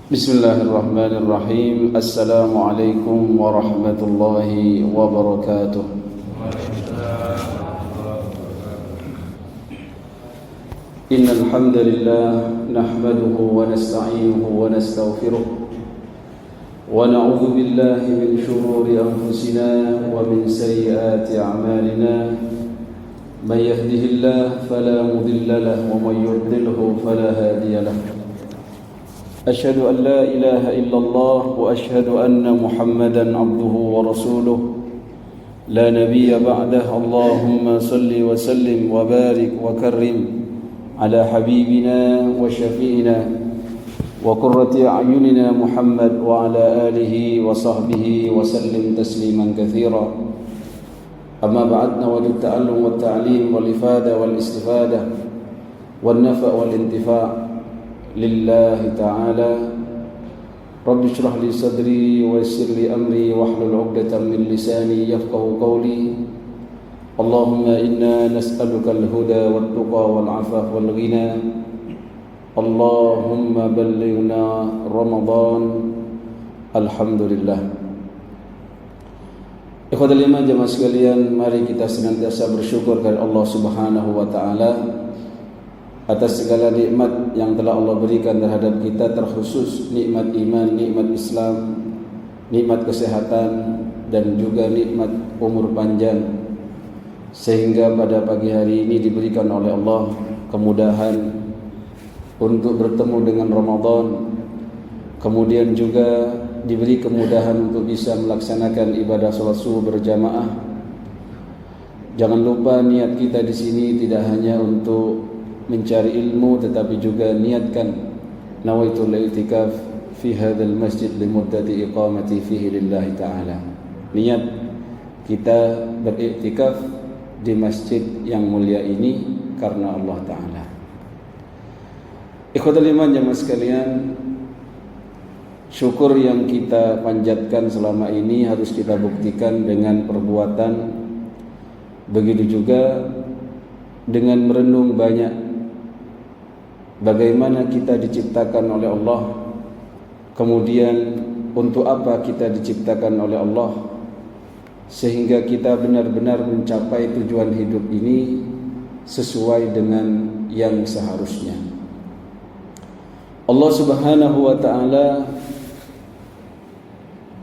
Bismillahirrahmanirrahim. Assalamualaikum warahmatullahi wabarakatuh. Innal hamdalillah nahmaduhu wa nasta'inuhu wa nastaghfiruh wa na'udzu billahi min shururi anfusina wa min sayyiati a'malina. May yahdihillahu fala mudilla lahu wa may yudlilhu fala hadiya lahu. أشهد أن لا إله إلا الله وأشهد أن محمدا عبده ورسوله لا نبي بعده. اللهم صل وسلم وبارك وكرم على حبيبنا وشفيعنا وقرة أعيننا محمد وعلى آله وصحبه وسلم تسليما كثيرا. أما بعد، نود التعلم والتعليم والإفادة والاستفادة والنفع والانتفاع lillahi ta'ala. Rabbi shrah li sadri wa yassir li amri wahlul 'uqdatam min lisani yafqahu qawli. Allahumma inna nas'aluka al-huda wat-tuqa wal-'afaf wal-ghina. Allahumma ballighna Ramadan. Alhamdulillah. Ikhwatul iman jamaah sekalian, mari kita senantiasa bersyukur kepada Allah Subhanahu wa taala atas segala nikmat yang telah Allah berikan terhadap kita, terkhusus nikmat iman, nikmat Islam, nikmat kesehatan, dan juga nikmat umur panjang, sehingga pada pagi hari ini diberikan oleh Allah kemudahan untuk bertemu dengan Ramadan, kemudian juga diberi kemudahan untuk bisa melaksanakan ibadah salat subuh berjamaah. Jangan lupa niat kita di sini tidak hanya untuk mencari ilmu, tetapi juga niatkan nawaitul i'tikaf fi hadzal masjid limuddati iqamati fihi lillahi ta'ala. Niat kita beriktikaf di masjid yang mulia ini karena Allah Ta'ala. Ikhwatul iman jamaah sekalian, syukur yang kita panjatkan selama ini harus kita buktikan dengan perbuatan. Begitu juga dengan merenung banyak bagaimana kita diciptakan oleh Allah, kemudian untuk apa kita diciptakan oleh Allah, sehingga kita benar-benar mencapai tujuan hidup ini sesuai dengan yang seharusnya. Allah Subhanahu wa ta'ala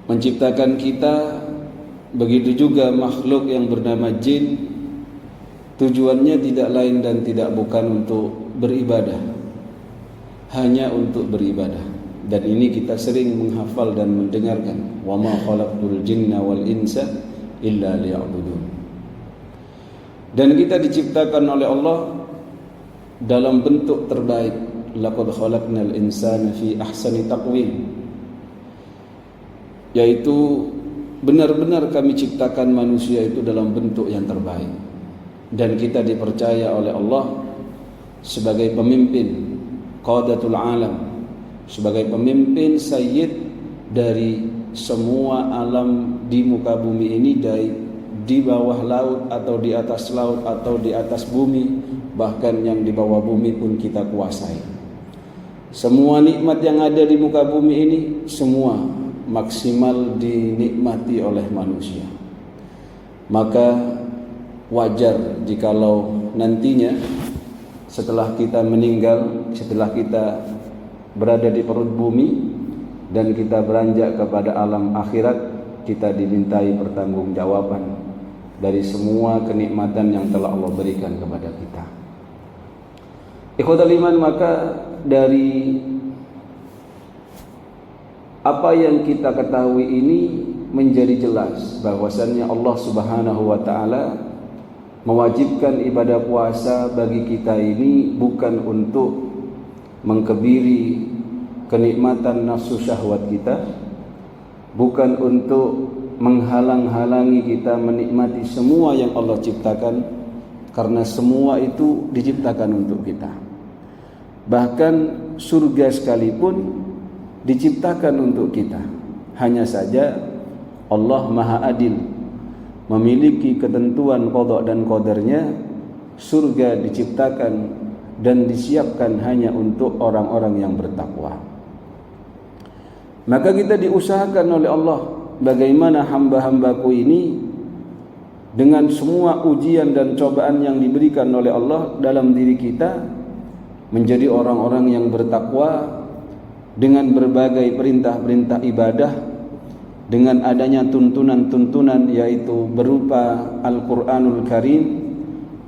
menciptakan kita, begitu juga makhluk yang bernama jin. Tujuannya tidak lain dan tidak bukan untuk beribadah, hanya untuk beribadah. Dan ini kita sering menghafal dan mendengarkan, wa ma khalaqtul jinna wal insa illa liya'budun. Dan kita diciptakan oleh Allah dalam bentuk terbaik. Laqad khalaqnal insana fi ahsani taqwim, yaitu benar-benar kami ciptakan manusia itu dalam bentuk yang terbaik. Dan kita dipercaya oleh Allah sebagai pemimpin qadatul alam, sebagai pemimpin sayyid dari semua alam di muka bumi ini, di bawah laut atau di atas laut atau di atas bumi, bahkan yang di bawah bumi pun kita kuasai. Semua nikmat yang ada di muka bumi ini semua maksimal dinikmati oleh manusia. Maka wajar jikalau nantinya setelah kita meninggal, setelah kita berada di perut bumi dan kita beranjak kepada alam akhirat, kita dimintai pertanggungjawaban dari semua kenikmatan yang telah Allah berikan kepada kita. Ikhwatul iman, maka dari apa yang kita ketahui ini menjadi jelas bahwasannya Allah Subhanahu wa ta'ala mewajibkan ibadah puasa bagi kita ini bukan untuk mengkebiri kenikmatan nafsu syahwat kita, bukan untuk menghalang-halangi kita menikmati semua yang Allah ciptakan, karena semua itu diciptakan untuk kita. Bahkan surga sekalipun diciptakan untuk kita. Hanya saja Allah Maha Adil, memiliki ketentuan qada dan qadarnya. Surga diciptakan dan disiapkan hanya untuk orang-orang yang bertakwa. Maka kita diusahakan oleh Allah bagaimana hamba-hambaku ini dengan semua ujian dan cobaan yang diberikan oleh Allah dalam diri kita menjadi orang-orang yang bertakwa dengan berbagai perintah-perintah ibadah, dengan adanya tuntunan-tuntunan yaitu berupa Al-Quranul Karim,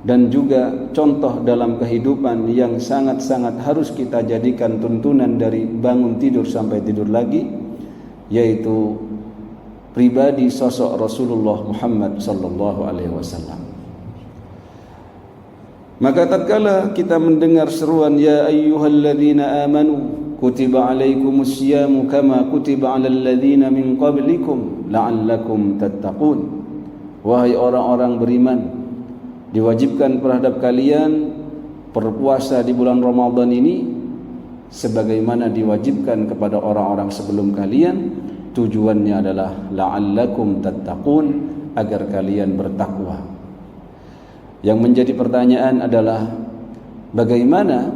dan juga contoh dalam kehidupan yang sangat-sangat harus kita jadikan tuntunan dari bangun tidur sampai tidur lagi, yaitu pribadi sosok Rasulullah Muhammad sallallahu alaihi wasallam. Maka tatkala kita mendengar seruan ya ayyuhalladzina amanu kutiba alaikumus syiyamu kama kutiba alal ladzina min qablikum la'allakum tattaqun, wahai orang-orang beriman, diwajibkan terhadap kalian berpuasa di bulan Ramadan ini sebagaimana diwajibkan kepada orang-orang sebelum kalian. Tujuannya adalah la'allakum tattaqun, agar kalian bertakwa. Yang menjadi pertanyaan adalah bagaimana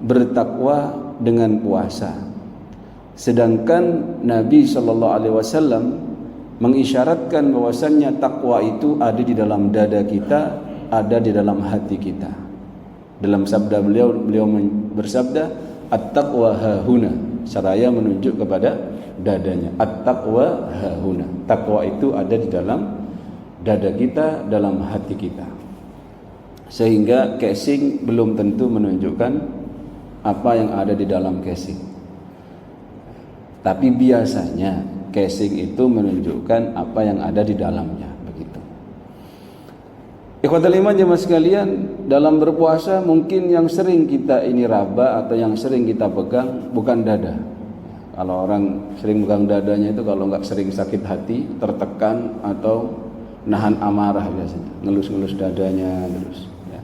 bertakwa dengan puasa, sedangkan Nabi sallallahu alaihi wasallam mengisyaratkan bahwasannya takwa itu ada di dalam dada kita, ada di dalam hati kita. Dalam sabda beliau bersabda, at-taqwa hahuna, seraya menunjuk kepada dadanya. At-taqwa hahuna, takwa itu ada di dalam dada kita, dalam hati kita. Sehingga casing belum tentu menunjukkan apa yang ada di dalam casing, tapi biasanya casing itu menunjukkan apa yang ada di dalamnya. Ikhwatul iman jemaah sekalian, dalam berpuasa mungkin yang sering kita ini raba atau yang sering kita pegang bukan dada. Kalau orang sering pegang dadanya itu kalau nggak sering sakit hati, tertekan atau nahan amarah biasanya, ngelus-ngelus dadanya terus. Ya.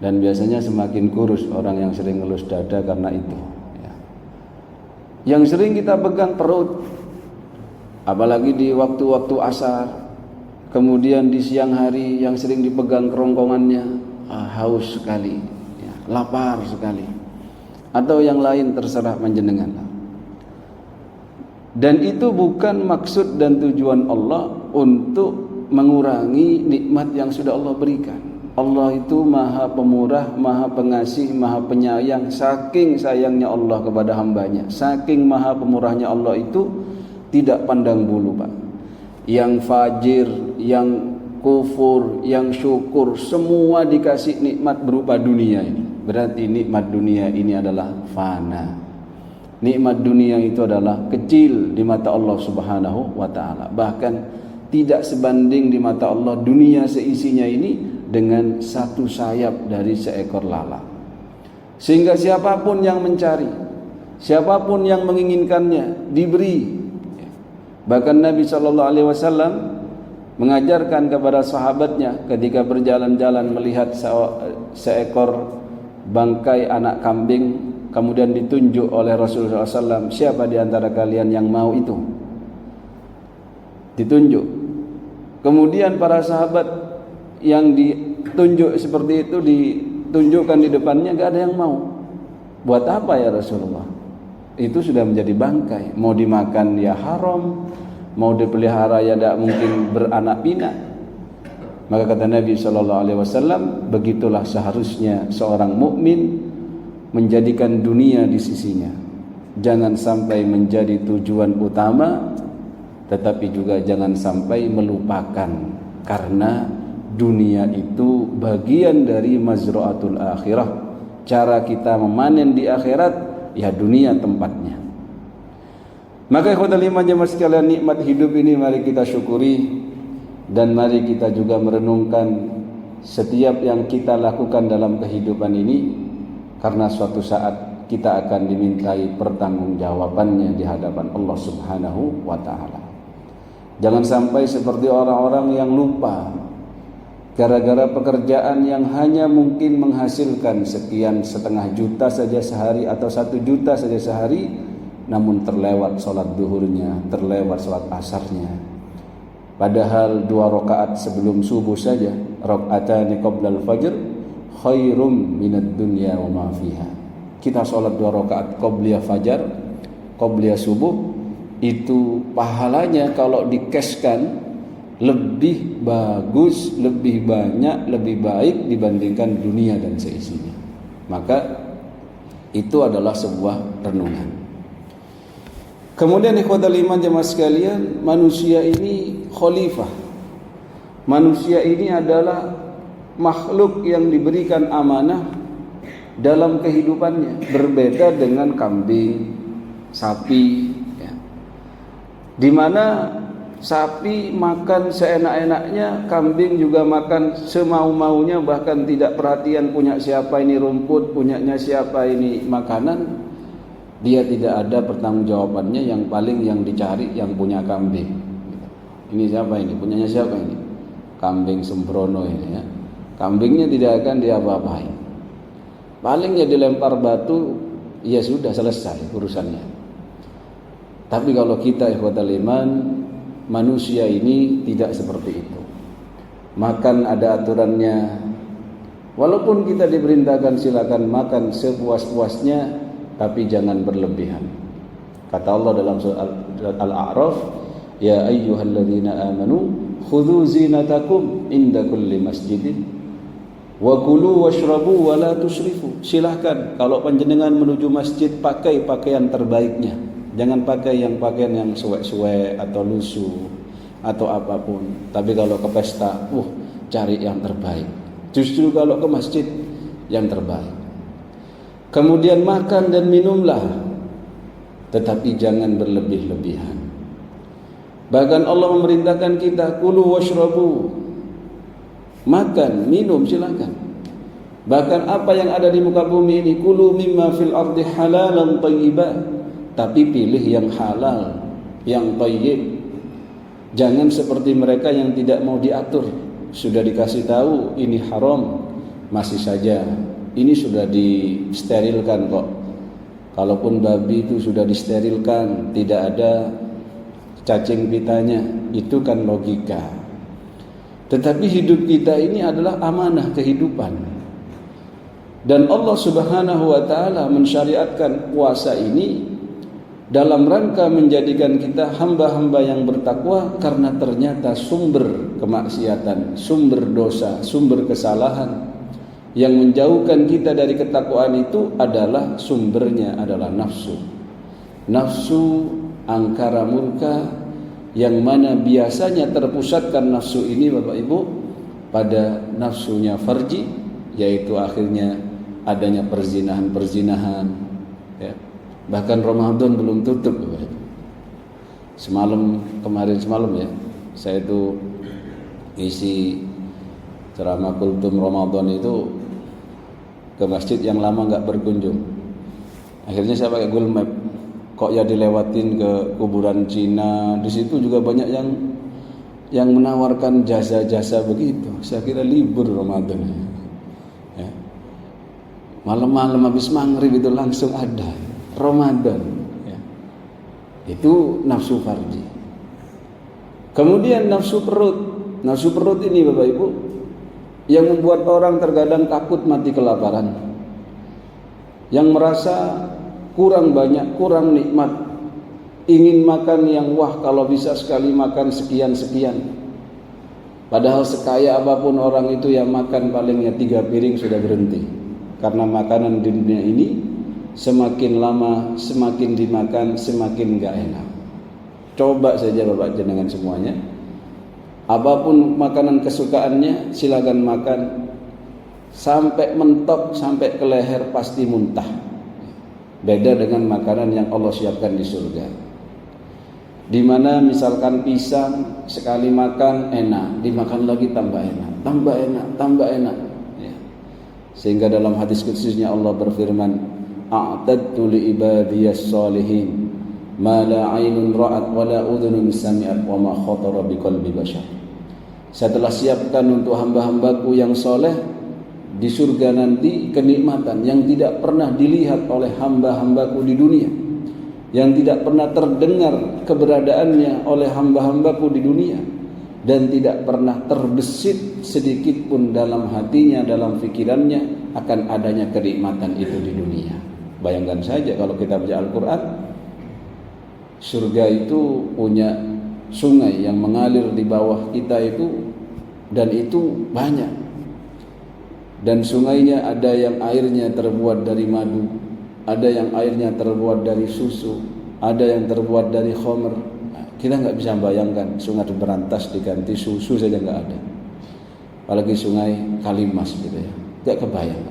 Dan biasanya semakin kurus orang yang sering ngelus dada karena itu. Ya. Yang sering kita pegang perut, apalagi di waktu-waktu asar. Kemudian di siang hari yang sering dipegang kerongkongannya, haus sekali, ya, lapar sekali, atau yang lain terserah panjenengan. Dan itu bukan maksud dan tujuan Allah untuk mengurangi nikmat yang sudah Allah berikan. Allah itu maha pemurah, maha pengasih, maha penyayang. Saking sayangnya Allah kepada hambanya, saking maha pemurahnya Allah itu tidak pandang bulu, Pak. Yang fajir, yang kufur, yang syukur, semua dikasih nikmat berupa dunia ini. Berarti nikmat dunia ini adalah fana. Nikmat dunia itu adalah kecil di mata Allah Subhanahu wa ta'ala. Bahkan tidak sebanding di mata Allah dunia seisinya ini dengan satu sayap dari seekor lalat. Sehingga siapapun yang mencari, siapapun yang menginginkannya, diberi. Bahkan Nabi sallallahu alaihi wasallam mengajarkan kepada sahabatnya ketika berjalan-jalan melihat seekor bangkai anak kambing, kemudian ditunjuk oleh Rasulullah SAW, siapa di antara kalian yang mau itu? Ditunjuk. Kemudian para sahabat yang ditunjuk seperti itu ditunjukkan di depannya, gak ada yang mau. Buat apa ya Rasulullah? Itu sudah menjadi bangkai, mau dimakan ya haram, mau dipelihara ya tidak mungkin beranak pinak. Maka kata Nabi sallallahu alaihi wasallam, begitulah seharusnya seorang mukmin menjadikan dunia di sisinya. Jangan sampai menjadi tujuan utama, tetapi juga jangan sampai melupakan, karena dunia itu bagian dari mazra'atul akhirah. Cara kita memanen di akhirat, ya dunia tempatnya. Maka ikhwatul iman jemaah sekalian, nikmat hidup ini mari kita syukuri, dan mari kita juga merenungkan setiap yang kita lakukan dalam kehidupan ini, karena suatu saat kita akan dimintai pertanggungjawabannya di hadapan Allah Subhanahu wa ta'ala. Jangan sampai seperti orang-orang yang lupa gara-gara pekerjaan yang hanya mungkin menghasilkan sekian, 1,5 juta saja sehari atau 1 juta saja sehari, namun terlewat sholat duhurnya, terlewat sholat asarnya. Padahal 2 rakaat sebelum subuh saja, raka'atani qoblal fajr khairum minad dunya wa ma fiha. Kita sholat 2 rakaat qobliyah fajar qobliyah subuh itu pahalanya kalau dikeskan lebih bagus, lebih banyak, lebih baik dibandingkan dunia dan seisinya. Maka itu adalah sebuah renungan. Kemudian ikhwatal iman jemaah sekalian, manusia ini khalifah. Manusia ini adalah makhluk yang diberikan amanah dalam kehidupannya, berbeda dengan kambing, sapi, ya. Di mana sapi makan seenak-enaknya, kambing juga makan semau-maunya, bahkan tidak perhatian punya siapa ini rumput, punyanya siapa ini makanan. Dia tidak ada pertanggungjawabannya, yang paling yang dicari yang punya kambing. Ini siapa ini? Punyanya siapa ini? Kambing sembrono ini ya. Kambingnya tidak akan diapa-apain. Paling ya dilempar batu, ya sudah selesai urusannya. Tapi kalau kita ikhwatal iman, manusia ini tidak seperti itu. Makan ada aturannya. Walaupun kita diperintahkan silakan makan sepuas-puasnya, tapi jangan berlebihan. Kata Allah dalam surah Al-A'raf, ya ayyuhalladzina amanu khudhu zinatakum inda kulli masjidin wa kulu washrabu wa la tusrifu. Silahkan kalau panjenengan menuju masjid pakai pakaian terbaiknya. Jangan pakai pakaian yang suwek-suwek atau lusuh atau apapun. Tapi kalau ke pesta, cari yang terbaik. Justru kalau ke masjid yang terbaik. Kemudian makan dan minumlah, tetapi jangan berlebih-lebihan. Bahkan Allah memerintahkan kita kulu washrabu. Makan, minum silakan. Bahkan apa yang ada di muka bumi ini, kulu mimma fil ardi halalan thayyiban. Tapi pilih yang halal, yang thayyib. Jangan seperti mereka yang tidak mau diatur. Sudah dikasih tahu ini haram, masih saja. Ini sudah disterilkan kok. Kalaupun babi itu sudah disterilkan, tidak ada cacing pitanya, itu kan logika. Tetapi hidup kita ini adalah amanah kehidupan. Dan Allah Subhanahu wa taala mensyariatkan puasa ini dalam rangka menjadikan kita hamba-hamba yang bertakwa, karena ternyata sumber kemaksiatan, sumber dosa, sumber kesalahan yang menjauhkan kita dari ketakwaan itu adalah sumbernya adalah nafsu. Nafsu angkara murka, yang mana biasanya terpusatkan nafsu ini Bapak Ibu pada nafsunya farji, yaitu akhirnya adanya perzinahan ya. Bahkan Ramadan belum tutup Bapak Ibu. Kemarin semalam ya, saya itu isi ceramah kultum Ramadan itu ke masjid yang lama nggak berkunjung. Akhirnya saya pakai Google Map. Kok ya dilewatin ke kuburan Cina. Di situ juga banyak yang menawarkan jasa-jasa begitu. Saya kira libur Ramadan. Ya. Malam-malam habis maghrib itu langsung ada Ramadan. Ya. Itu nafsu farji. Kemudian nafsu perut. Nafsu perut ini Bapak Ibu, yang membuat orang terkadang takut mati kelaparan, yang merasa kurang banyak, kurang nikmat, ingin makan yang wah kalau bisa sekali makan sekian-sekian. Padahal sekaya apapun orang itu yang makan palingnya 3 piring sudah berhenti. Karena makanan di dunia ini semakin lama, semakin dimakan, semakin gak enak. Coba saja Bapak jenengan semuanya, apapun makanan kesukaannya silakan makan, sampai mentok, sampai ke leher pasti muntah. Beda dengan makanan yang Allah siapkan di surga, di mana misalkan pisang sekali makan enak, dimakan lagi tambah enak, tambah enak, tambah enak ya. Sehingga dalam hadis qudsinya Allah berfirman, a'tadtu li ibadiyas shalihin ma la 'ainun ra'at wa la udhunun sami'at wa ma khatara bi qalbi bashar. Saya telah siapkan untuk hamba-hambaku yang soleh di surga nanti kenikmatan yang tidak pernah dilihat oleh hamba-hambaku di dunia, yang tidak pernah terdengar keberadaannya oleh hamba-hambaku di dunia, dan tidak pernah terbesit sedikit pun dalam hatinya, dalam fikirannya akan adanya kenikmatan itu di dunia. Bayangkan saja kalau kita baca Al-Quran, Surga itu punya sungai yang mengalir di bawah kita itu, dan itu banyak. Dan sungainya ada yang airnya terbuat dari madu, ada yang airnya terbuat dari susu, ada yang terbuat dari khamr. Kita nggak bisa bayangkan sungai berantas diganti susu saja nggak ada. Apalagi sungai Kalimas gitu ya, nggak kebayang.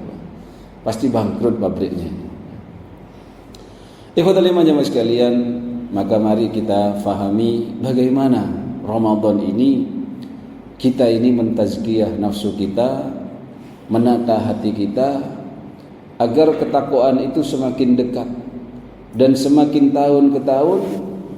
Pasti bangkrut pabriknya. Ikhwatul iman jamaah sekalian, maka mari kita fahami bagaimana Ramadan ini kita ini mentazkiyah nafsu kita, menata hati kita agar ketakwaan itu semakin dekat, dan semakin tahun ke tahun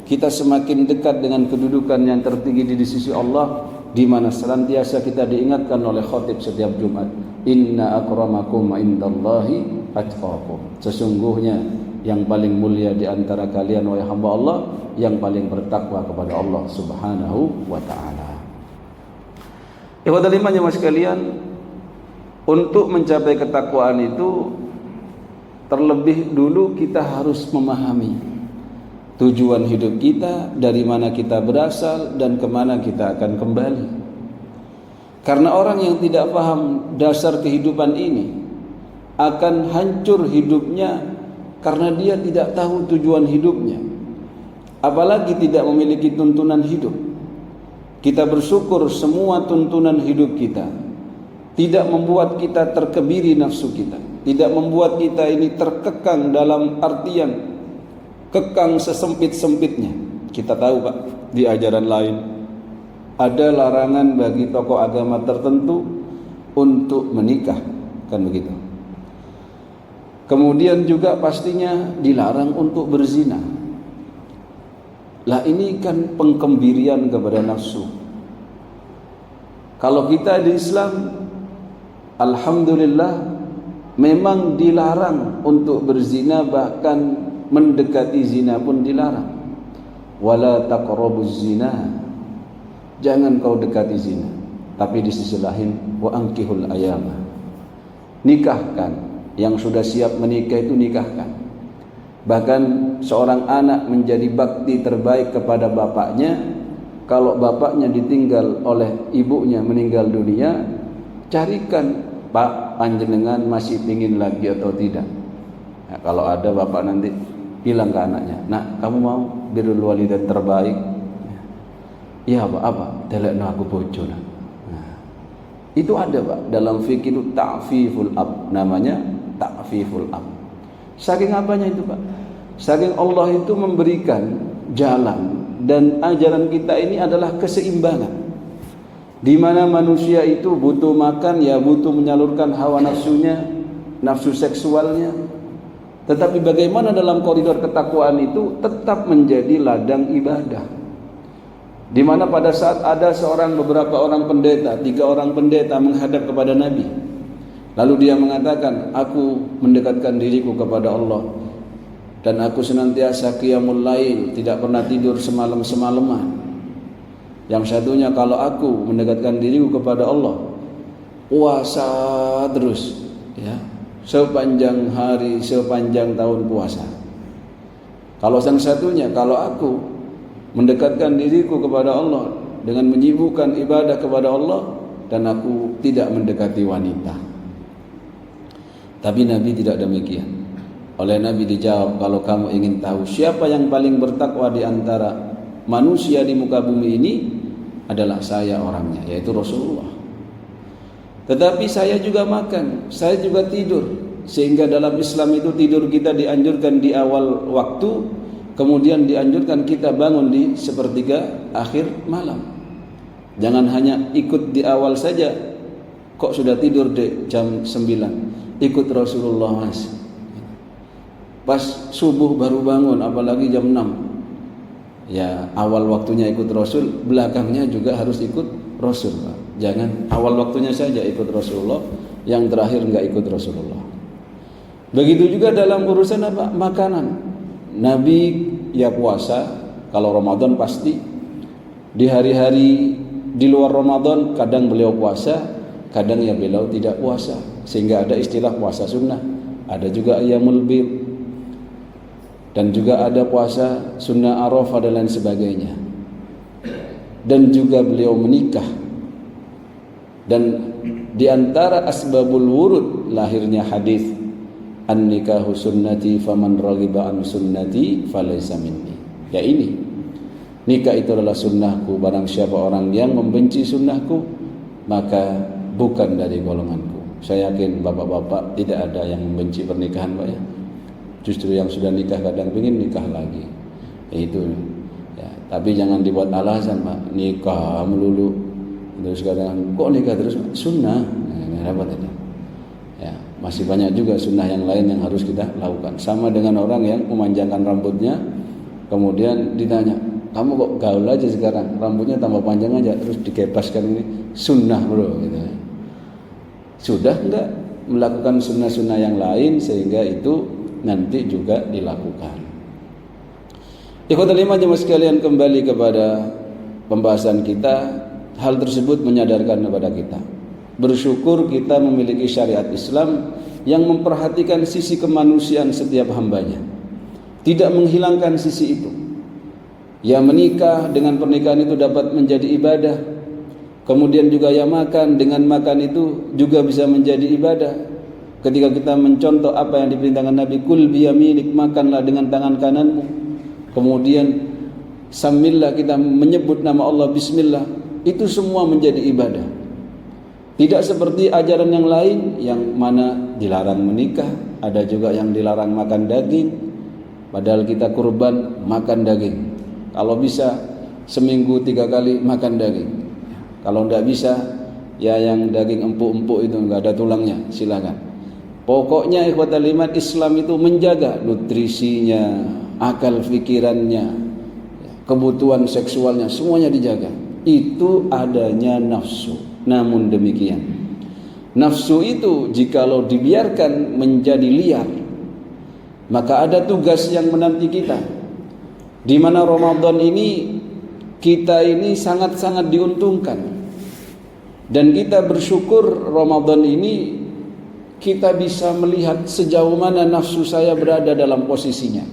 kita semakin dekat dengan kedudukan yang tertinggi di sisi Allah, di mana senantiasa kita diingatkan oleh khatib setiap Jumat, inna akramakum indallahi atqakum. Sesungguhnya yang paling mulia di antara kalian wahai hamba Allah, yang paling bertakwa kepada Allah Subhanahu wa taala. Ikhwatul iman jemaah sekalian, untuk mencapai ketakwaan itu terlebih dulu kita harus memahami tujuan hidup kita, dari mana kita berasal dan kemana kita akan kembali. Karena orang yang tidak paham dasar kehidupan ini akan hancur hidupnya karena dia tidak tahu tujuan hidupnya, apalagi tidak memiliki tuntunan hidup. Kita bersyukur semua tuntunan hidup kita tidak membuat kita terkebiri nafsu kita, tidak membuat kita ini terkekang dalam artian kekang sesempit-sempitnya. Kita tahu Pak, di ajaran lain ada larangan bagi tokoh agama tertentu untuk menikah, kan begitu. Kemudian juga pastinya dilarang untuk berzina. Lah ini kan pengkembirian kepada nafsu. Kalau kita di Islam, alhamdulillah, memang dilarang untuk berzina, bahkan mendekati zina pun dilarang. Wala taqrabuz zina, jangan kau dekati zina. Tapi di sisi lain, wa ankihul ayama, nikahkan yang sudah siap menikah itu, nikahkan. Bahkan seorang anak menjadi bakti terbaik kepada bapaknya kalau bapaknya ditinggal oleh ibunya meninggal dunia. Carikan, Pak, panjenengan masih pingin lagi atau tidak? Nah, kalau ada bapak nanti bilang ke anaknya, nak, kamu mau birrul walidain terbaik? Iya Pak, apa? Telekno aku bojo. Nah, itu ada Pak dalam fikih itu ta'fiful ab, namanya ta'fiful ab. Saking apanya itu Pak? Saking Allah itu memberikan jalan, dan ajaran kita ini adalah keseimbangan, di mana manusia itu butuh makan, ya butuh menyalurkan hawa nafsunya, nafsu seksualnya. Tetapi bagaimana dalam koridor ketakwaan itu tetap menjadi ladang ibadah, di mana pada saat ada beberapa orang pendeta, 3 orang pendeta menghadap kepada Nabi, lalu dia mengatakan, aku mendekatkan diriku kepada Allah, dan aku senantiasa qiyamul lail, tidak pernah tidur semalam-semalaman. Yang satunya, kalau aku mendekatkan diriku kepada Allah, puasa terus, ya, sepanjang hari, sepanjang tahun puasa. Kalau yang satunya, kalau aku mendekatkan diriku kepada Allah dengan menyibukkan ibadah kepada Allah, dan aku tidak mendekati wanita. Tapi Nabi tidak demikian. Oleh Nabi dijawab, kalau kamu ingin tahu siapa yang paling bertakwa di antara manusia di muka bumi ini, adalah saya orangnya, yaitu Rasulullah. Tetapi saya juga makan, saya juga tidur. Sehingga dalam Islam itu tidur kita dianjurkan di awal waktu, kemudian dianjurkan kita bangun di sepertiga akhir malam. Jangan hanya ikut di awal saja, kok sudah tidur di jam 9. Ikut Rasulullah Mas, pas subuh baru bangun, apalagi jam 6. Ya, awal waktunya ikut Rasul, belakangnya juga harus ikut Rasul. Jangan awal waktunya saja ikut Rasulullah, yang terakhir enggak ikut Rasulullah. Begitu juga dalam urusan apa? Makanan. Nabi ya puasa, kalau Ramadan pasti. Di hari-hari di luar Ramadan kadang beliau puasa, kadang ya beliau tidak puasa. Sehingga ada istilah puasa sunnah, ada juga ayyamul bid. dan juga ada puasa sunnah Arafah dan lain sebagainya. Dan juga beliau menikah, dan di antara asbabul wurud lahirnya hadis an-nikahu sunnati faman raghiba an sunnati falaysa minni. Ya, ini nikah itu adalah sunnahku, barang siapa orang yang membenci sunnahku maka bukan dari golonganku. Saya yakin bapak-bapak tidak ada yang membenci pernikahan, Pak, ya. Justru yang sudah nikah kadang ingin nikah lagi. Itu ya, tapi jangan dibuat alasan, Pak, nikah melulu terus kadang kok nikah terus, sunnah apa tadi? Ya, masih banyak juga sunnah yang lain yang harus kita lakukan. Sama dengan orang yang memanjangkan rambutnya, kemudian ditanya, kamu kok gaul aja sekarang, rambutnya tambah panjang aja, terus dikepaskan, ini sunnah bro, gitu. Sudah enggak melakukan sunnah-sunnah yang lain sehingga itu nanti juga dilakukan. Ikhwatul iman jemaah sekalian, kembali kepada pembahasan kita. Hal tersebut menyadarkan kepada kita, bersyukur kita memiliki syariat Islam yang memperhatikan sisi kemanusiaan setiap hambanya, tidak menghilangkan sisi itu. Ya, menikah dengan pernikahan itu dapat menjadi ibadah. Kemudian juga ya, makan dengan makan itu juga bisa menjadi ibadah. Ketika kita mencontoh apa yang diperintahkan Nabi, kul biyaminik, makanlah dengan tangan kananmu. Kemudian samillah, kita menyebut nama Allah, bismillah, itu semua menjadi ibadah. Tidak seperti ajaran yang lain yang mana dilarang menikah, ada juga yang dilarang makan daging, padahal kita kurban makan daging. Kalau bisa seminggu 3 kali makan daging. Kalau tidak bisa, ya yang daging empuk-empuk itu enggak ada tulangnya, silakan. Pokoknya ikhwatal iman, Islam itu menjaga nutrisinya, akal fikirannya, kebutuhan seksualnya, semuanya dijaga. Itu adanya nafsu. Namun demikian, nafsu itu jikalau dibiarkan menjadi liar, maka ada tugas yang menanti kita, di mana Ramadan ini kita ini sangat-sangat diuntungkan. Dan kita bersyukur Ramadan ini kita bisa melihat sejauh mana nafsu saya berada dalam posisinya.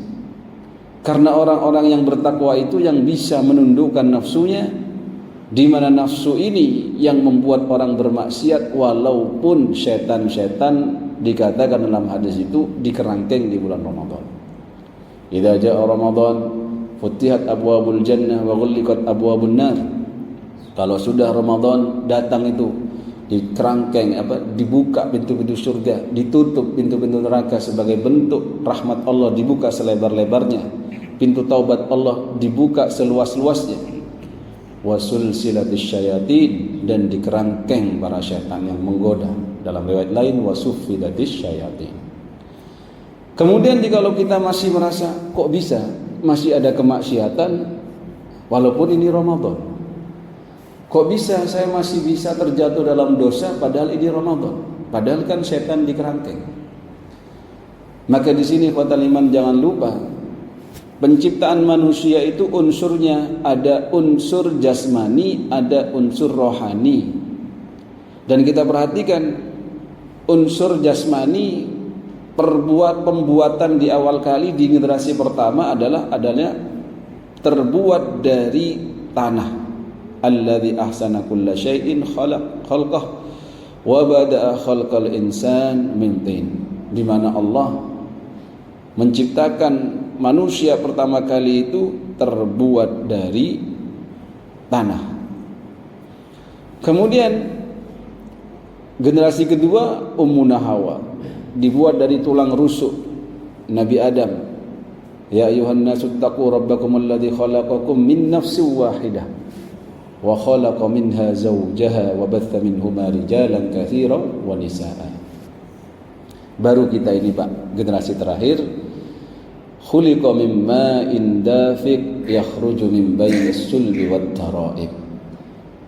Karena orang-orang yang bertakwa itu yang bisa menundukkan nafsunya, di mana nafsu ini yang membuat orang bermaksiat, walaupun setan-setan dikatakan dalam hadis itu dikerangkeng di bulan Ramadan. Idza jaa Ramadan futihat abwabul jannah wa ghulliqat abwabun nar. Kalau sudah Ramadan datang itu dikerangkeng, dibuka pintu-pintu surga, ditutup pintu-pintu neraka sebagai bentuk rahmat Allah dibuka selebar-lebarnya, pintu taubat Allah dibuka seluas-luasnya. Wasulsilatis syayatin, dan dikerangkeng para syaitan yang menggoda. Dalam riwayat lain wasuffidatis syayatin. Kemudian jikalau kita masih merasa kok bisa masih ada kemaksiatan walaupun ini Ramadan, kok bisa saya masih bisa terjatuh dalam dosa padahal ini Ramadan, padahal kan syaitan dikerangkeng. Maka di sini ikhwatal iman, jangan lupa penciptaan manusia itu unsurnya ada unsur jasmani, ada unsur rohani. Dan kita perhatikan unsur jasmani, pembuatan di awal kali di generasi pertama adalah terbuat dari tanah. Alladzi ahsana kulla syai'in khalaqah wa bada'a khalqal insan min tin. Di mana Allah menciptakan manusia pertama kali itu terbuat dari tanah. Kemudian generasi kedua Ummuna Hawa, dibuat dari tulang rusuk Nabi Adam. Ya ayuhan nasu taqu rabbakum alladzi khalaqakum min nafsin wahidah wa khalaqa minha zawjaha wa batha minhuma rijalan katsiran wa nisaa. Baru kita ini Pak, generasi terakhir, khuliqa min ma'in dafiq yakhruju min bainis sulbi wat tara'ib.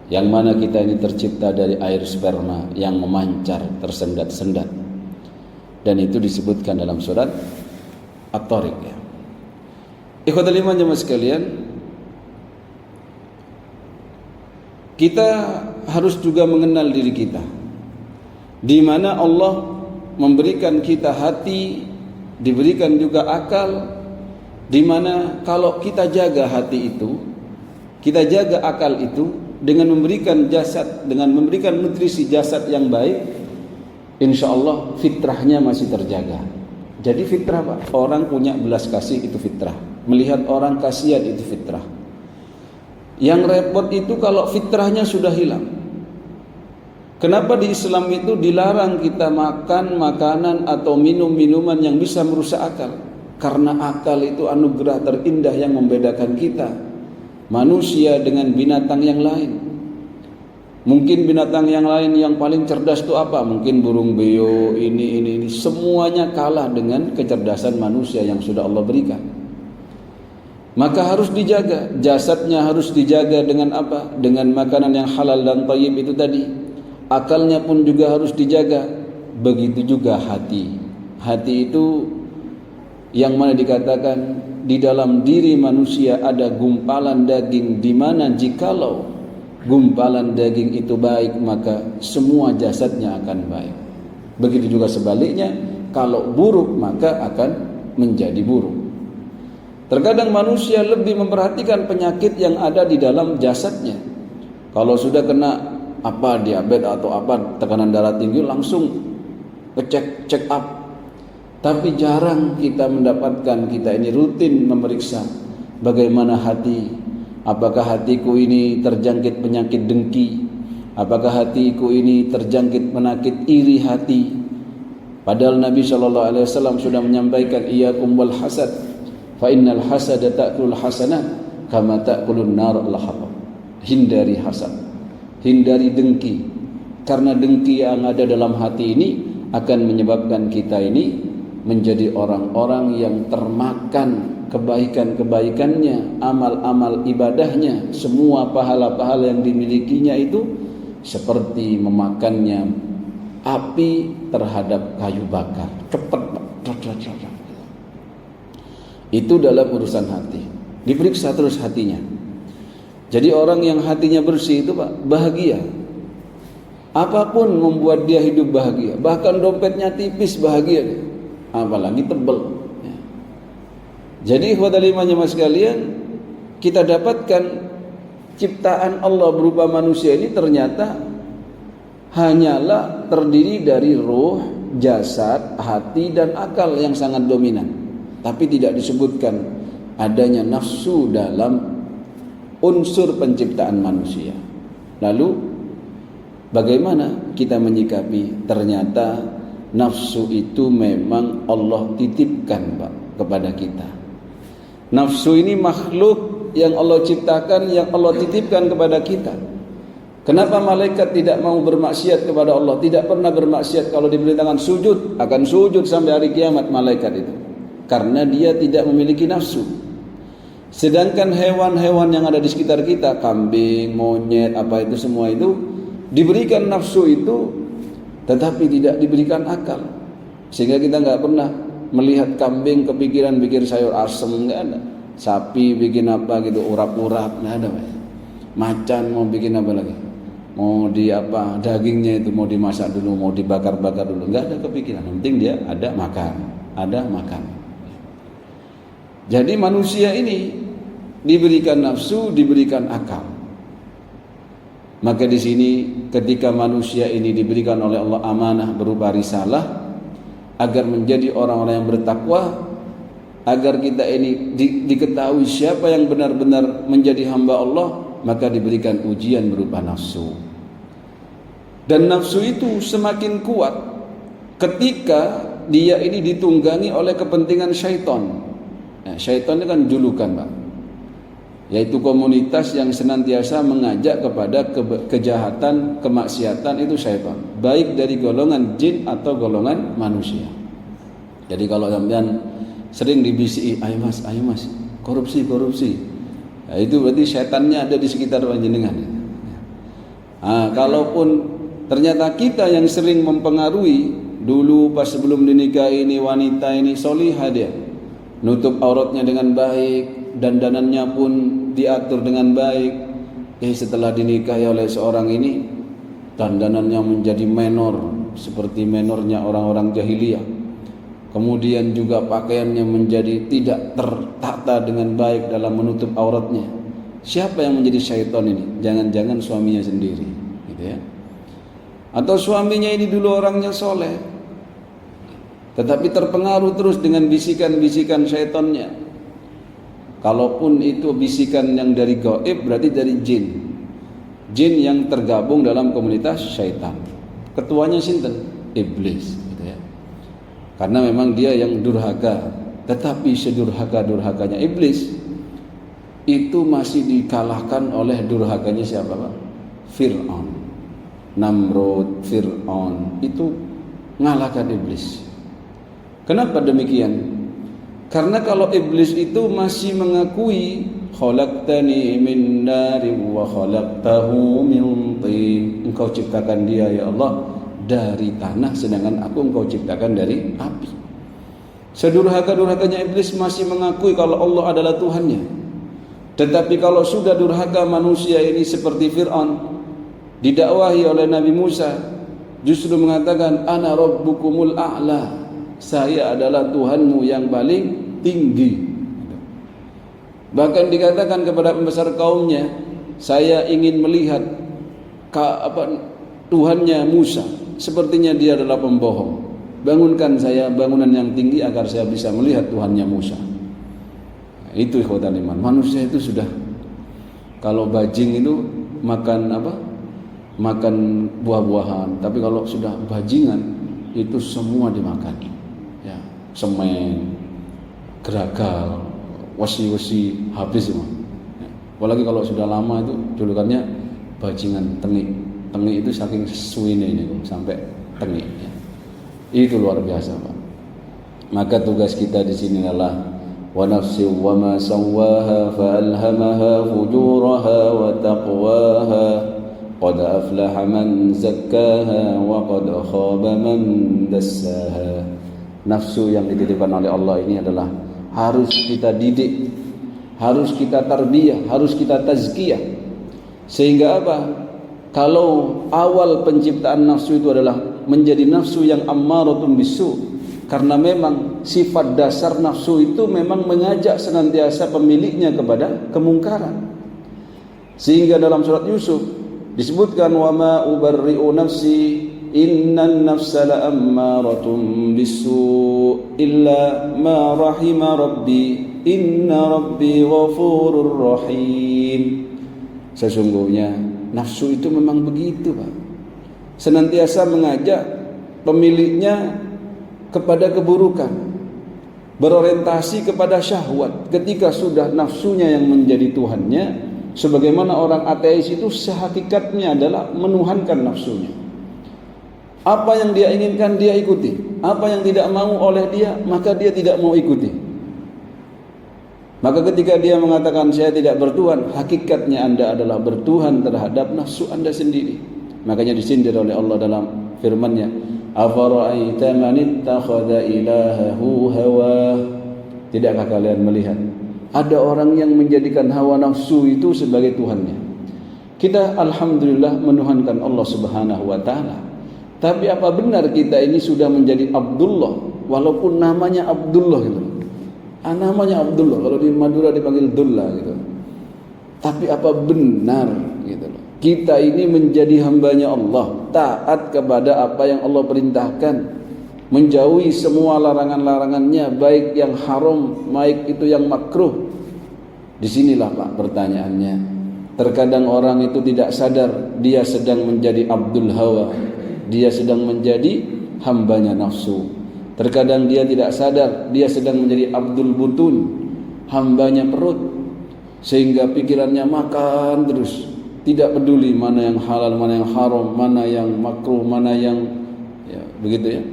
Yang mana kita ini tercipta dari air sperma yang memancar, tersendat-sendat. Dan itu disebutkan dalam surat At-Tariq, ya. Ikhwatul iman jemaah sekalian, kita harus juga mengenal diri kita, di mana Allah memberikan kita hati, diberikan juga akal, di mana kalau kita jaga hati itu, kita jaga akal itu dengan memberikan jasad, dengan memberikan nutrisi jasad yang baik, insya Allah fitrahnya masih terjaga. Jadi fitrah Pak, orang punya belas kasih itu fitrah, melihat orang kasihan itu fitrah. Yang repot itu kalau fitrahnya sudah hilang. Kenapa di Islam itu dilarang kita makan makanan atau minum minuman yang bisa merusak akal? Karena akal itu anugerah terindah yang membedakan kita, manusia, dengan binatang yang lain. Mungkin binatang yang lain yang paling cerdas itu apa? Mungkin burung beo, ini. Semuanya kalah dengan kecerdasan manusia yang sudah Allah berikan. Maka harus dijaga, jasadnya harus dijaga dengan apa? Dengan makanan yang halal dan thayyib itu tadi. Akalnya pun juga harus dijaga. Begitu juga hati. Hati itu yang mana dikatakan di dalam diri manusia ada gumpalan daging, di mana jikalau gumpalan daging itu baik maka semua jasadnya akan baik. Begitu juga sebaliknya, kalau buruk maka akan menjadi buruk. Terkadang manusia lebih memperhatikan penyakit yang ada di dalam jasadnya. Kalau sudah kena diabetes atau tekanan darah tinggi, langsung check up. Tapi jarang kita mendapatkan, kita ini rutin memeriksa bagaimana hati. Apakah hatiku ini terjangkit penyakit dengki? Apakah hatiku ini terjangkit penyakit iri hati? Padahal Nabi SAW sudah menyampaikan, iyyakum wal hasad, fa innal hasada ta'kulul hasanat kama ta'kulun nar al-hatab. Hindari hasad, hindari dengki, karena dengki yang ada dalam hati ini akan menyebabkan kita ini menjadi orang-orang yang termakan kebaikan-kebaikannya, amal-amal ibadahnya, semua pahala-pahala yang dimilikinya itu seperti memakannya api terhadap kayu bakar, cepat. Itu dalam urusan hati. Diperiksa terus hatinya. Jadi orang yang hatinya bersih itu Pak, bahagia. Apapun membuat dia hidup bahagia. Bahkan dompetnya tipis bahagia dia. Apalagi tebel. Jadi ikhwatal iman jemaah sekalian, kita dapatkan ciptaan Allah berupa manusia ini ternyata hanyalah terdiri dari ruh, jasad, hati dan akal yang sangat dominan. Tapi tidak disebutkan adanya nafsu dalam unsur penciptaan manusia. Lalu bagaimana kita menyikapi? Ternyata nafsu itu memang Allah titipkan Pak kepada kita. Nafsu ini makhluk yang Allah ciptakan, yang Allah titipkan kepada kita. Kenapa malaikat tidak mau bermaksiat kepada Allah? Tidak pernah bermaksiat. Kalau diperintahkan sujud, akan sujud sampai hari kiamat malaikat itu. Karena dia tidak memiliki nafsu. Sedangkan hewan-hewan yang ada di sekitar kita, kambing, monyet, apa itu semua itu diberikan nafsu itu, tetapi tidak diberikan akal. Sehingga kita nggak pernah melihat kambing kepikiran bikin sayur asem, nggak ada. Sapi bikin apa gitu, urap-urap, nggak ada. Macan mau bikin apa lagi? Mau di apa, dagingnya itu mau dimasak dulu, mau dibakar-bakar dulu, nggak ada kepikiran. Yang penting dia ada makan. Jadi manusia ini diberikan nafsu, diberikan akal. Maka di sini ketika manusia ini diberikan oleh Allah amanah berupa risalah agar menjadi orang-orang yang bertakwa, agar kita ini diketahui siapa yang benar-benar menjadi hamba Allah, maka diberikan ujian berupa nafsu. Dan nafsu itu semakin kuat ketika dia ini ditunggangi oleh kepentingan syaitan. Syaitan itu kan julukan Pak, yaitu komunitas yang senantiasa mengajak kepada kejahatan, kemaksiatan, itu syaitan, baik dari golongan jin atau golongan manusia. Jadi kalau sampean sering dibisiki, ayo mas, korupsi, nah, itu berarti syaitannya ada di sekitar panjenengan. Nah, kalaupun ternyata kita yang sering mempengaruhi, dulu pas sebelum dinikah ini wanita ini solihah, dia nutup auratnya dengan baik, dandanannya pun diatur dengan baik. Setelah dinikahi oleh seorang ini, dandanannya menjadi menor, seperti menornya orang-orang jahiliyah. kemudian juga pakaiannya menjadi tidak tertata dengan baik dalam menutup auratnya. Siapa yang menjadi syaitan ini? Jangan-jangan suaminya sendiri, gitu ya. Atau suaminya ini dulu orangnya soleh, tetapi terpengaruh terus dengan bisikan-bisikan syaitannya. Kalaupun itu bisikan yang dari gaib, berarti dari jin. Jin yang tergabung dalam komunitas syaitan. Ketuanya sinten? Iblis, gitu ya. Karena memang dia yang durhaka, tetapi sedurhaka-durhakanya iblis itu masih dikalahkan oleh durhakanya siapa, Pak? Fir'aun. Namrud, Fir'aun itu ngalahkan iblis. Kenapa demikian? Karena kalau iblis itu masih mengakui khalaqtani min narin wa khalaqtahu min tin. Engkau ciptakan dia ya Allah dari tanah, sedangkan aku engkau ciptakan dari api. Sedurhaka-durhakanya iblis masih mengakui kalau Allah adalah Tuhannya. Tetapi kalau sudah durhaka manusia ini seperti Fir'aun, didakwahi oleh Nabi Musa, justru mengatakan ana rabbukumul a'la, saya adalah Tuhanmu yang paling tinggi. Bahkan dikatakan kepada pembesar kaumnya, saya ingin melihat Tuhannya Musa, sepertinya dia adalah pembohong. Bangunkan saya bangunan yang tinggi agar saya bisa melihat Tuhannya Musa. Itu ikhwatan iman. Manusia itu sudah, kalau bajing itu makan apa? Makan buah-buahan, tapi kalau sudah bajingan itu semua dimakan. Ya, semen, geragal, wesi-wesi habis semua. Ya. Apalagi kalau sudah lama itu julukannya bajingan tengik. Tengik itu saking suwine ini sampai tengik. Ya. Itu luar biasa, Pak. Maka tugas kita di sini adalah wa nafsi wa ma sawwaha fa alhamaha fujuraha wa taqwaha qad aflaha man zakkaha wa qad khaba man dassaha. Nafsu yang dititipkan oleh Allah ini adalah harus kita didik, harus kita tarbiyah, harus kita tazkiyah. Sehingga apa? Kalau awal penciptaan nafsu itu adalah menjadi nafsu yang ammaratun bisu, karena memang sifat dasar nafsu itu memang mengajak senantiasa pemiliknya kepada kemungkaran. Sehingga dalam surat Yusuf disebutkan wa ma ubarri'u nafsi innan nafsa la'ammaratun bisu illa ma rahima rabbi inna rabbi ghafurur rahim. Sesungguhnya nafsu itu memang begitu, Pak. Senantiasa mengajak pemiliknya kepada keburukan, berorientasi kepada syahwat. Ketika sudah nafsunya yang menjadi Tuhannya, sebagaimana orang ateis itu sehakikatnya adalah menuhankan nafsunya. Apa yang dia inginkan dia ikuti, apa yang tidak mau oleh dia maka dia tidak mau ikuti. Maka ketika dia mengatakan saya tidak bertuhan, hakikatnya Anda adalah bertuhan terhadap nafsu Anda sendiri. Makanya disindir oleh Allah dalam firman-Nya, afara'aita man ittakhadha ilahahu hawa. Tidakkah kalian melihat ada orang yang menjadikan hawa nafsu itu sebagai tuhannya? Kita alhamdulillah menuhankan Allah Subhanahu wa taala. Tapi apa benar kita ini sudah menjadi Abdullah walaupun namanya Abdullah gitu? Namanya Abdullah, kalau di Madura dipanggil Dullah gitu. Tapi apa benar gitu loh, kita ini menjadi hambanya Allah, taat kepada apa yang Allah perintahkan, menjauhi semua larangan-larangannya, baik yang haram, baik itu yang makruh. Disinilah Pak pertanyaannya. Terkadang orang itu tidak sadar dia sedang menjadi Abdul Hawa, dia sedang menjadi hambanya nafsu. Terkadang dia tidak sadar dia sedang menjadi Abdul Butun, hambanya perut, sehingga pikirannya makan terus, tidak peduli mana yang halal, mana yang haram, mana yang makruh, mana yang ya, begitu ya.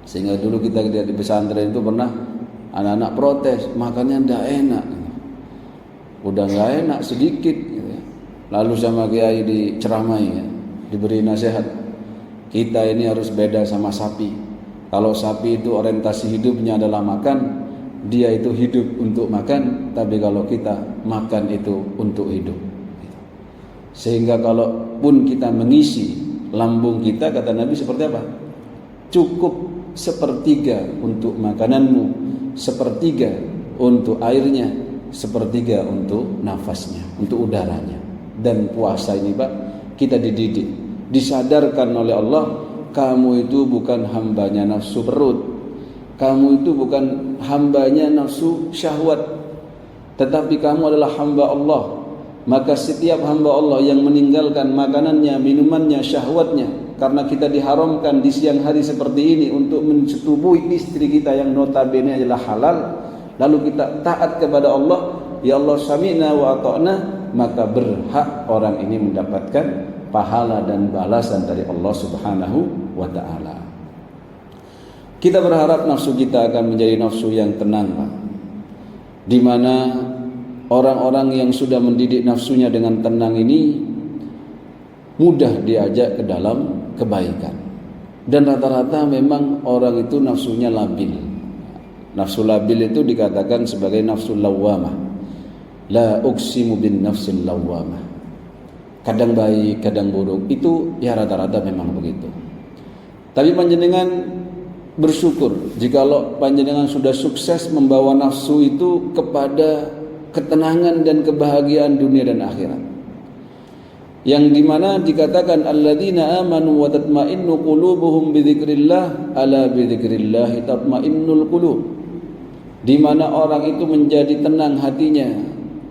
Sehingga dulu kita lihat di pesantren itu pernah anak-anak protes, makannya tidak enak, udah nggak enak sedikit gitu ya. Lalu sama kiai diceramai ya, diberi nasihat, kita ini harus beda sama sapi. Kalau sapi itu orientasi hidupnya adalah makan, dia itu hidup untuk makan. Tapi kalau kita makan itu untuk hidup. Sehingga kalaupun kita mengisi lambung kita, kata Nabi seperti apa? Cukup sepertiga untuk makananmu, sepertiga untuk airnya, sepertiga untuk nafasnya, untuk udaranya. Dan puasa ini Pak, kita dididik, disadarkan oleh Allah, kamu itu bukan hambanya nafsu perut, kamu itu bukan hambanya nafsu syahwat, tetapi kamu adalah hamba Allah. Maka setiap hamba Allah yang meninggalkan makanannya, minumannya, syahwatnya, karena kita diharamkan di siang hari seperti ini untuk mensetubuhi istri kita yang notabene adalah halal, lalu kita taat kepada Allah, ya Allah sami'na wa ata'na, maka berhak orang ini mendapatkan pahala dan balasan dari Allah Subhanahu wa ta'ala. Kita berharap nafsu kita akan menjadi nafsu yang tenang, Pak, di mana orang-orang yang sudah mendidik nafsunya dengan tenang ini mudah diajak ke dalam kebaikan. Dan rata-rata memang orang itu nafsunya labil. Nafsu labil itu dikatakan sebagai nafsu lawwamah. La uqsimu bin nafsil lawwamah. Kadang baik, kadang buruk. Itu ya rata-rata memang begitu. Tapi panjenengan bersyukur jikalau panjenengan sudah sukses membawa nafsu itu kepada ketenangan dan kebahagiaan dunia dan akhirat. Yang dimana dikatakan alladzina amanu wa tatma'innu qulubuhum bidzikrillah ala bidzikrillah tatma'innul qulub. Di mana orang itu menjadi tenang hatinya,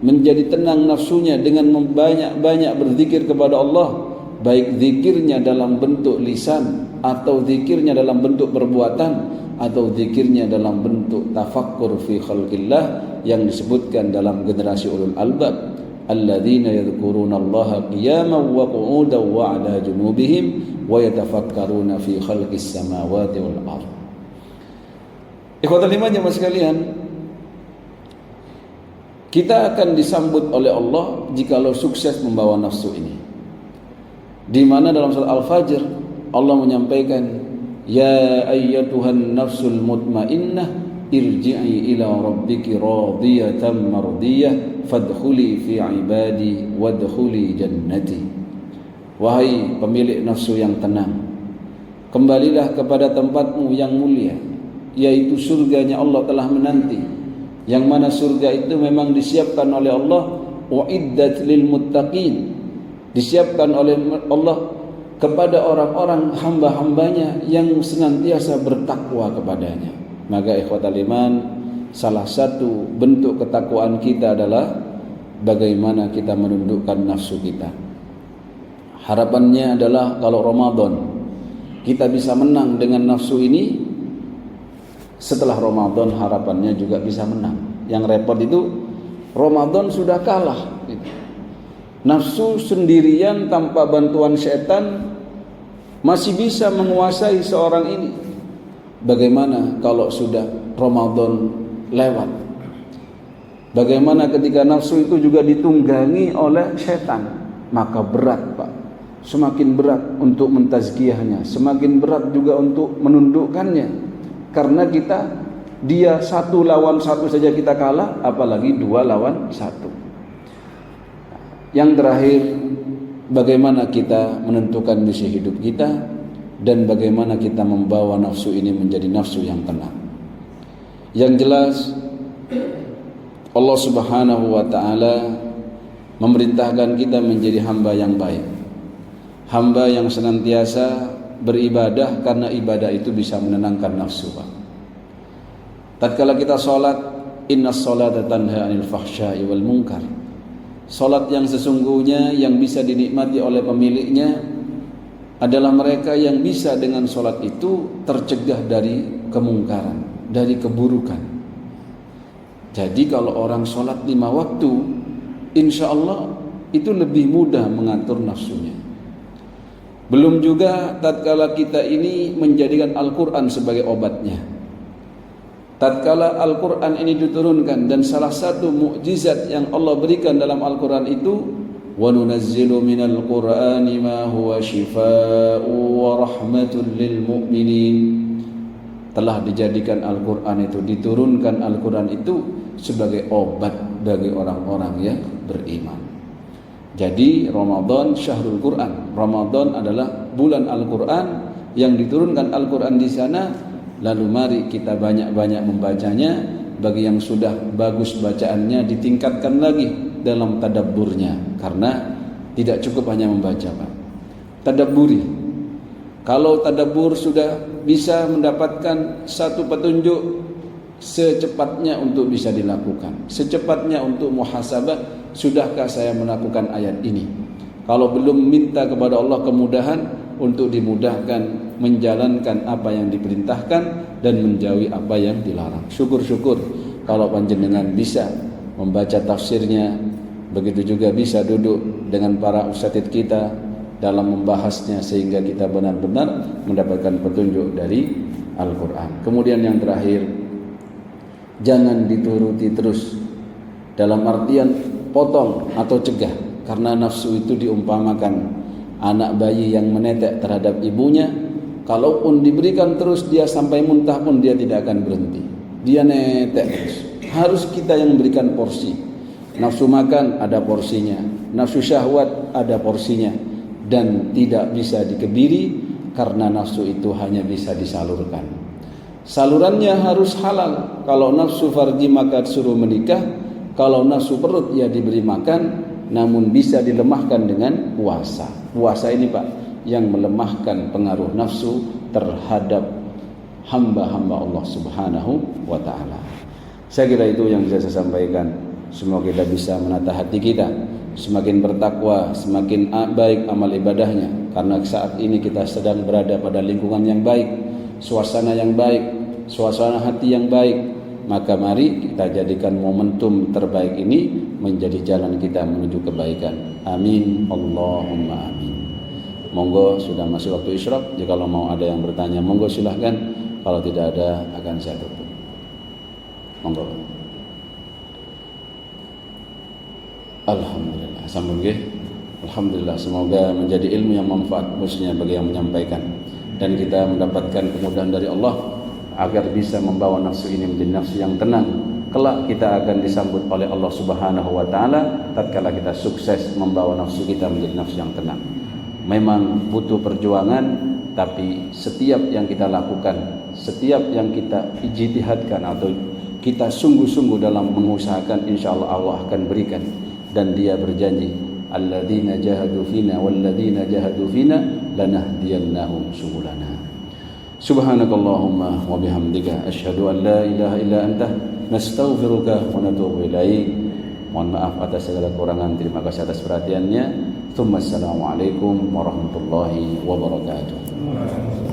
menjadi tenang nafsunya dengan banyak berzikir kepada Allah, baik zikirnya dalam bentuk lisan atau zikirnya dalam bentuk perbuatan atau zikirnya dalam bentuk tafakkur fi khalqillah yang disebutkan dalam generasi ulul albab, alladzina yadhkurunallaha qiyaman wa qu'udan wa 'ala junubihim wa yatafakkaruna fi khalqis samawati wal ardh. Ikhwatul iman jemaah sekalian, kita akan disambut oleh Allah jikalau sukses membawa nafsu ini. Di mana dalam surat Al-Fajr Allah menyampaikan, ya ayyatuhan nafsul mutmainnah irji'i ila rabbiki radiyatan mardiyah fadkhuli fi ibadi wadkhuli jannati. Wahai pemilik nafsu yang tenang, kembalilah kepada tempatmu yang mulia, yaitu surganya Allah telah menanti, yang mana surga itu memang disiapkan oleh Allah, uiddat lil muttaqin, disiapkan oleh Allah kepada orang-orang hamba-hambanya yang senantiasa bertakwa kepadanya. Maka ikhwatal iman, salah satu bentuk ketakwaan kita adalah bagaimana kita menundukkan nafsu kita. Harapannya adalah kalau Ramadan kita bisa menang dengan nafsu ini, setelah Ramadan harapannya juga bisa menang. Yang repot itu Ramadan sudah kalah gitu. Nafsu sendirian tanpa bantuan setan masih bisa menguasai seorang ini. Bagaimana kalau sudah Ramadan lewat? Bagaimana ketika nafsu itu juga ditunggangi oleh setan? Maka berat, Pak. Semakin berat untuk mentazkiyahnya, semakin berat juga untuk menundukkannya. Karena dia 1 lawan 1 saja kita kalah, apalagi 2 lawan 1. Yang terakhir, bagaimana kita menentukan misi hidup kita dan bagaimana kita membawa nafsu ini menjadi nafsu yang tenang. Yang jelas Allah Subhanahu wa ta'ala memerintahkan kita menjadi hamba yang baik, hamba yang senantiasa beribadah, karena ibadah itu bisa menenangkan nafsu, Pak. Tatkala kita salat, innas salata tanha 'anil fahsya'i wal munkar. Salat yang sesungguhnya yang bisa dinikmati oleh pemiliknya adalah mereka yang bisa dengan salat itu tercegah dari kemungkaran, dari keburukan. Jadi kalau orang salat 5 waktu, insya Allah itu lebih mudah mengatur nafsunya. Belum juga tatkala kita ini menjadikan Al-Quran sebagai obatnya. Tatkala Al-Quran ini diturunkan, dan salah satu mukjizat yang Allah berikan dalam Al-Quran itu, wa nunazzilu minal Qur'ani ma huwa shifaa'u wa rahmatun lil mu'minin. Telah dijadikan Al-Quran itu, diturunkan Al-Quran itu sebagai obat bagi orang-orang yang beriman. Jadi Ramadan syahrul Quran. Ramadan adalah bulan Al-Quran, yang diturunkan Al-Quran di sana Lalu mari kita banyak-banyak membacanya. Bagi yang sudah bagus bacaannya, ditingkatkan lagi dalam tadabburnya, karena tidak cukup hanya membaca, Pak. Tadabburi. Kalau tadabbur sudah bisa mendapatkan satu petunjuk, secepatnya untuk bisa dilakukan, secepatnya untuk muhasabah, sudahkah saya melakukan ayat ini? Kalau belum, minta kepada Allah kemudahan untuk dimudahkan menjalankan apa yang diperintahkan dan menjauhi apa yang dilarang. Syukur-syukur kalau panjenengan bisa membaca tafsirnya, begitu juga bisa duduk dengan para ustadzid kita dalam membahasnya, sehingga kita benar-benar mendapatkan petunjuk dari Al-Quran. Kemudian yang terakhir, jangan dituruti terus, dalam artian potong atau cegah, karena nafsu itu diumpamakan anak bayi yang menetek terhadap ibunya. Kalaupun diberikan terus, dia sampai muntah pun dia tidak akan berhenti, dia netek terus. Harus kita yang memberikan porsi. Nafsu makan ada porsinya, nafsu syahwat ada porsinya, dan tidak bisa dikebiri, karena nafsu itu hanya bisa disalurkan. Salurannya harus halal. Kalau nafsu farji maka suruh menikah, kalau nafsu perut ya diberi makan, namun bisa dilemahkan dengan puasa. Puasa ini, Pak, yang melemahkan pengaruh nafsu terhadap hamba-hamba Allah Subhanahu wa ta'ala. Saya kira itu yang bisa saya sampaikan. Semoga kita bisa menata hati kita, semakin bertakwa, semakin baik amal ibadahnya, karena saat ini kita sedang berada pada lingkungan yang baik, suasana yang baik, suasana hati yang baik. Maka mari kita jadikan momentum terbaik ini menjadi jalan kita menuju kebaikan. Amin, Allahumma amin. Monggo, sudah masuk waktu isyraq. Jika mau ada yang bertanya, monggo silahkan. Kalau tidak ada, akan saya tutup. Monggo. Alhamdulillah. Sambung nggih. Alhamdulillah, semoga menjadi ilmu yang manfaat khususnya bagi yang menyampaikan, dan kita mendapatkan kemudahan dari Allah agar bisa membawa nafsu ini menjadi nafsu yang tenang. Kelak kita akan disambut oleh Allah Subhanahu wa ta'ala tatkala kita sukses membawa nafsu kita menjadi nafsu yang tenang. Memang butuh perjuangan, tapi setiap yang kita lakukan, setiap yang kita ijtihadkan atau kita sungguh-sungguh dalam mengusahakan, insyaallah Allah akan berikan. Dan dia berjanji, alladzina jahadu fina walladzina jahadu fina lanahdiyannahum subulana. Subhanakallahumma wa bihamdika asyhadu an la ilaha illa anta nastaghfiruka wa natubu ilaik. Mohon maaf atas segala kurangan. Terima kasih atas perhatiannya. Assalamualaikum warahmatullahi wabarakatuh.